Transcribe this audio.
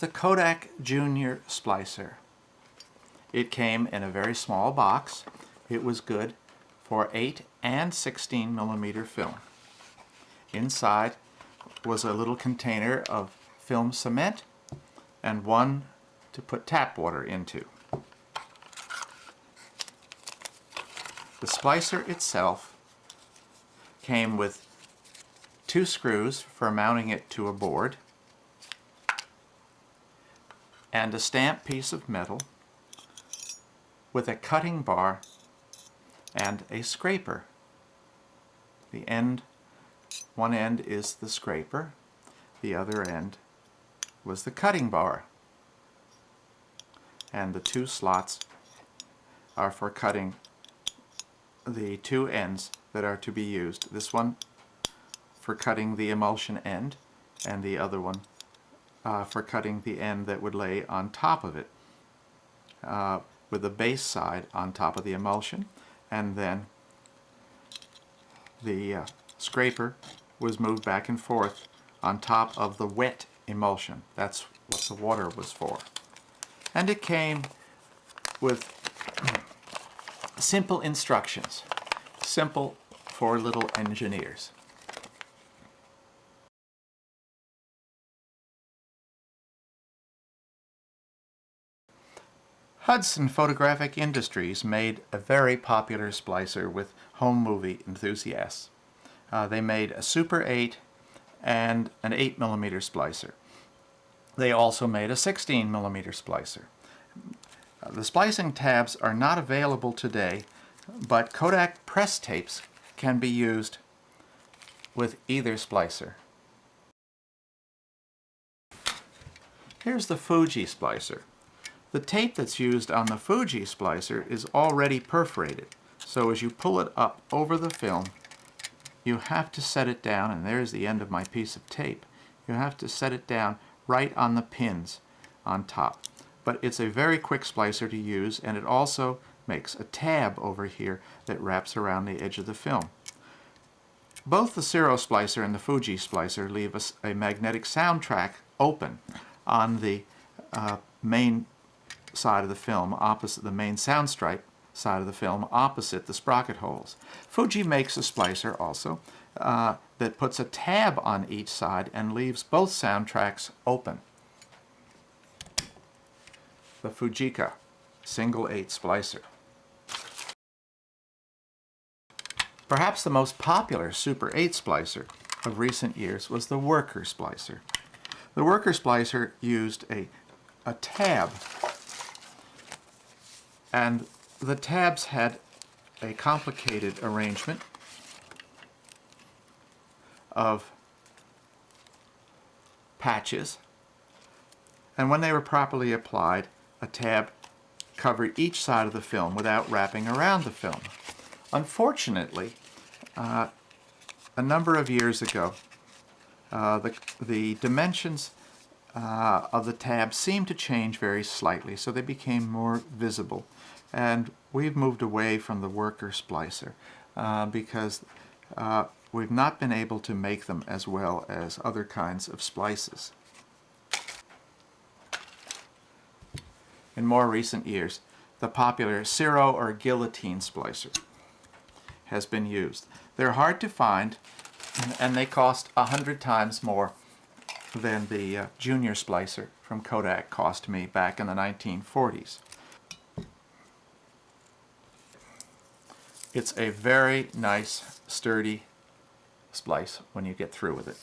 The Kodak Junior Splicer. It came in a very small box. It was good for 8 and 16 millimeter film. Inside was a little container of film cement and one to put tap water into. The splicer itself came with 2 screws for mounting it to a board and a stamped piece of metal with a cutting bar and a scraper. One end is the scraper, the other end was the cutting bar, and the 2 slots are for cutting the 2 ends that are to be used. This one for cutting the emulsion end, and the other one for cutting the end that would lay on top of it, with the base side on top of the emulsion, and then the scraper was moved back and forth on top of the wet emulsion. That's what the water was for. And it came with simple instructions, simple for little engineers. Hudson Photographic Industries made a very popular splicer with home movie enthusiasts. They made a Super 8 and an 8 millimeter splicer. They also made a 16 millimeter splicer. The splicing tabs are not available today, but Kodak press tapes can be used with either splicer. Here's the Fuji splicer. The tape that's used on the Fuji splicer is already perforated, so as you pull it up over the film, you have to set it down, and there's the end of my piece of tape. You have to set it down right on the pins on top. But it's a very quick splicer to use, and it also makes a tab over here that wraps around the edge of the film. Both the Zero splicer and the Fuji splicer leave a magnetic soundtrack open on the main side of the film, opposite the main sound stripe side of the film, opposite the sprocket holes. Fuji makes a splicer also that puts a tab on each side and leaves both soundtracks open. The Fujica single 8 splicer. Perhaps the most popular Super 8 splicer of recent years was the Wurker splicer. The Wurker splicer used a tab, and the tabs had a complicated arrangement of patches, and when they were properly applied, a tab covered each side of the film without wrapping around the film. Unfortunately, a number of years ago, the dimensions of the tabs seemed to change very slightly, so they became more visible. And we've moved away from the Wurker splicer because we've not been able to make them as well as other kinds of splices. In more recent years, the popular Zero or Guillotine splicer has been used. They're hard to find, and they cost 100 times more than the Junior splicer from Kodak cost me back in the 1940s. It's a very nice, sturdy splice when you get through with it.